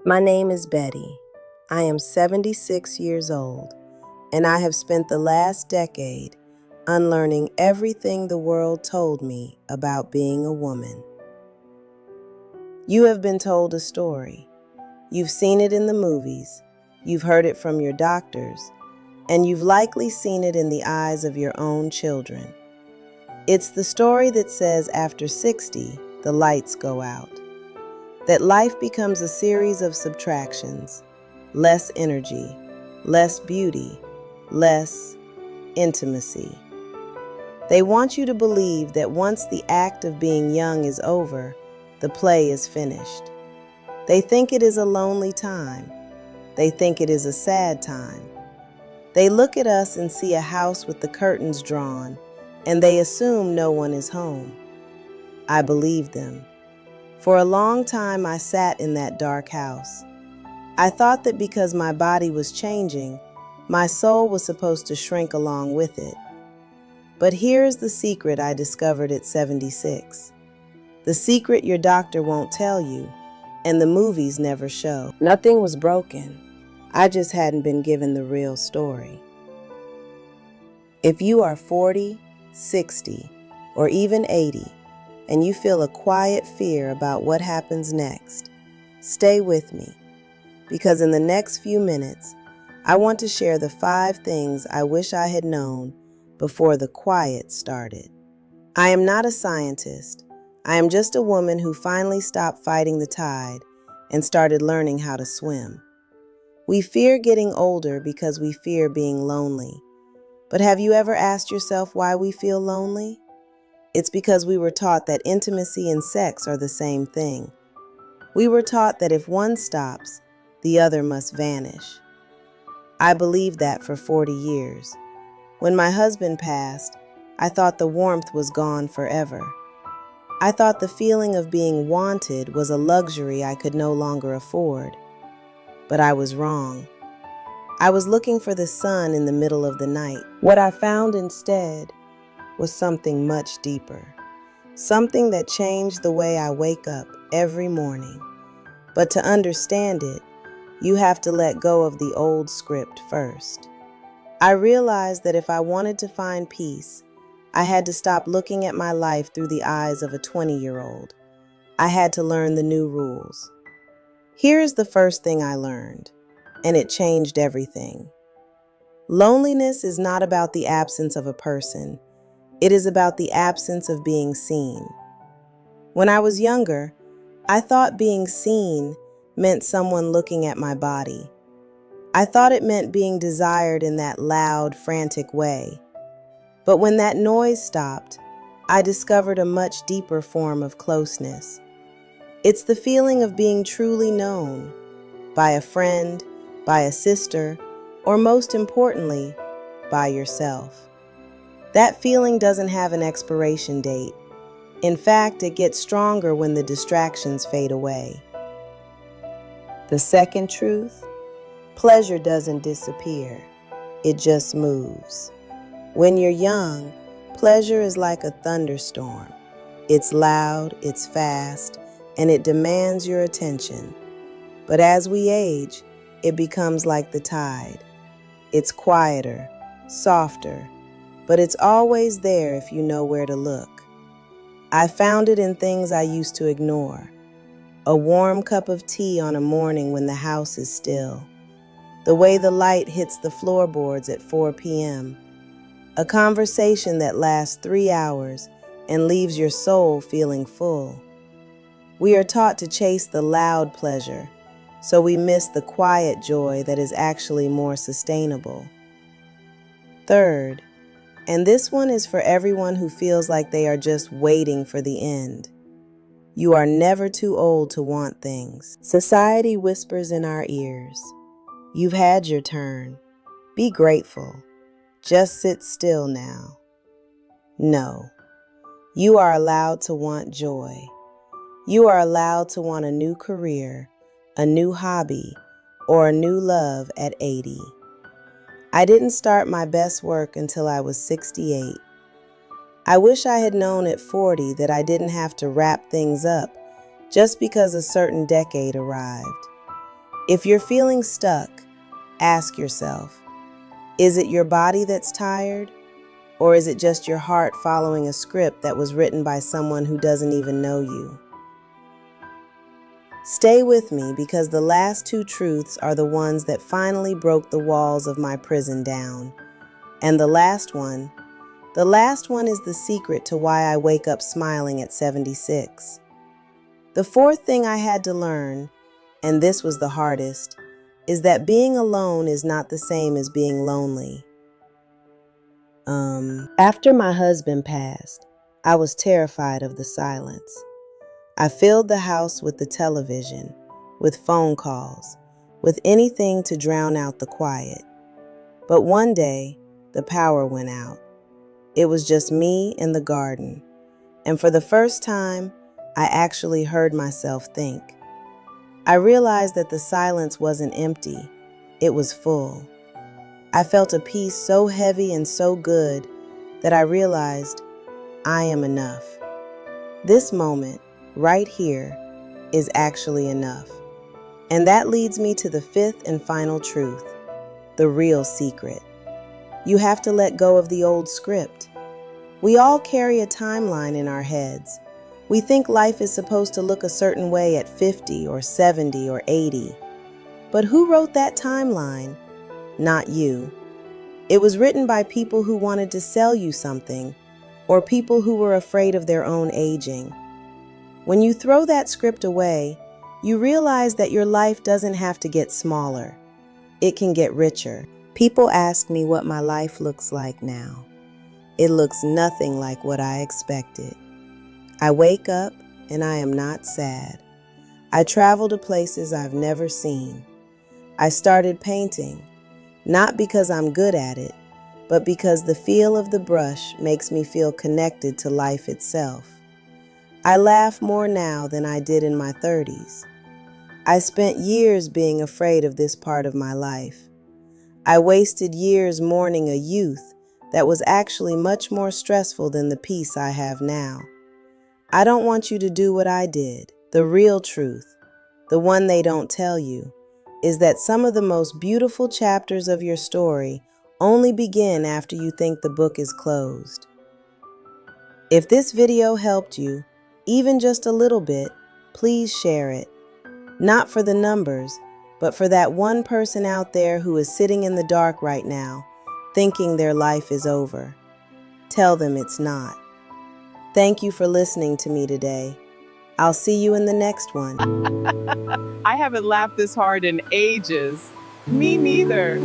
My name is Betty. I am 76 years old, and I have spent the last decade unlearning everything the world told me about being a woman. You have been told a story. You've seen it in the movies, you've heard it from your doctors, and you've likely seen it in the eyes of your own children. It's the story that says after 60, the lights go out. That life becomes a series of subtractions, less energy, less beauty, less intimacy. They want you to believe that once the act of being young is over, the play is finished. They think it is a lonely time. They think it is a sad time. They look at us and see a house with the curtains drawn, and they assume no one is home. I believe them. For a long time, I sat in that dark house. I thought that because my body was changing, my soul was supposed to shrink along with it. But here's the secret I discovered at 76. The secret your doctor won't tell you, and the movies never show. Nothing was broken. I just hadn't been given the real story. If you are 40, 60, or even 80, and you feel a quiet fear about what happens next, stay with me, because in the next few minutes, I want to share the 5 things I wish I had known before the quiet started. I am not a scientist. I am just a woman who finally stopped fighting the tide and started learning how to swim. We fear getting older because we fear being lonely. But have you ever asked yourself why we feel lonely? It's because we were taught that intimacy and sex are the same thing. We were taught that if one stops, the other must vanish. I believed that for 40 years. When my husband passed, I thought the warmth was gone forever. I thought the feeling of being wanted was a luxury I could no longer afford. But I was wrong. I was looking for the sun in the middle of the night. What I found instead was something much deeper. Something that changed the way I wake up every morning. But to understand it, you have to let go of the old script first. I realized that if I wanted to find peace, I had to stop looking at my life through the eyes of a 20-year-old. I had to learn the new rules. Here's the first thing I learned, and it changed everything. Loneliness is not about the absence of a person. It is about the absence of being seen. When I was younger, I thought being seen meant someone looking at my body. I thought it meant being desired in that loud, frantic way. But when that noise stopped, I discovered a much deeper form of closeness. It's the feeling of being truly known by a friend, by a sister, or most importantly, by yourself. That feeling doesn't have an expiration date. In fact, it gets stronger when the distractions fade away. The second truth, pleasure doesn't disappear. It just moves. When you're young, pleasure is like a thunderstorm. It's loud, it's fast, and it demands your attention. But as we age, it becomes like the tide. It's quieter, softer, but it's always there if you know where to look. I found it in things I used to ignore. A warm cup of tea on a morning when the house is still. The way the light hits the floorboards at 4 p.m. A conversation that lasts 3 hours and leaves your soul feeling full. We are taught to chase the loud pleasure, so we miss the quiet joy that is actually more sustainable. Third, and this one is for everyone who feels like they are just waiting for the end. You are never too old to want things. Society whispers in our ears, "You've had your turn. Be grateful. Just sit still now." No, you are allowed to want joy. You are allowed to want a new career, a new hobby, or a new love at 80. I didn't start my best work until I was 68. I wish I had known at 40 that I didn't have to wrap things up just because a certain decade arrived. If you're feeling stuck, ask yourself, is it your body that's tired? Or is it just your heart following a script that was written by someone who doesn't even know you? Stay with me because the last two truths are the ones that finally broke the walls of my prison down. And the last one is the secret to why I wake up smiling at 76. The fourth thing I had to learn, and this was the hardest, is that being alone is not the same as being lonely. After my husband passed, I was terrified of the silence. I filled the house with the television, with phone calls, with anything to drown out the quiet. But one day, the power went out. It was just me and the garden. And for the first time, I actually heard myself think. I realized that the silence wasn't empty, it was full. I felt a peace so heavy and so good that I realized I am enough. This moment, right here, is actually enough. And that leads me to the fifth and final truth, the real secret. You have to let go of the old script. We all carry a timeline in our heads. We think life is supposed to look a certain way at 50 or 70 or 80. But who wrote that timeline? Not you. It was written by people who wanted to sell you something, or people who were afraid of their own aging. When you throw that script away, you realize that your life doesn't have to get smaller. It can get richer. People ask me what my life looks like now. It looks nothing like what I expected. I wake up and I am not sad. I travel to places I've never seen. I started painting, not because I'm good at it, but because the feel of the brush makes me feel connected to life itself. I laugh more now than I did in my 30s. I spent years being afraid of this part of my life. I wasted years mourning a youth that was actually much more stressful than the peace I have now. I don't want you to do what I did. The real truth, the one they don't tell you, is that some of the most beautiful chapters of your story only begin after you think the book is closed. If this video helped you, even just a little bit, please share it. Not for the numbers, but for that one person out there who is sitting in the dark right now, thinking their life is over. Tell them it's not. Thank you for listening to me today. I'll see you in the next one. I haven't laughed this hard in ages. Me neither.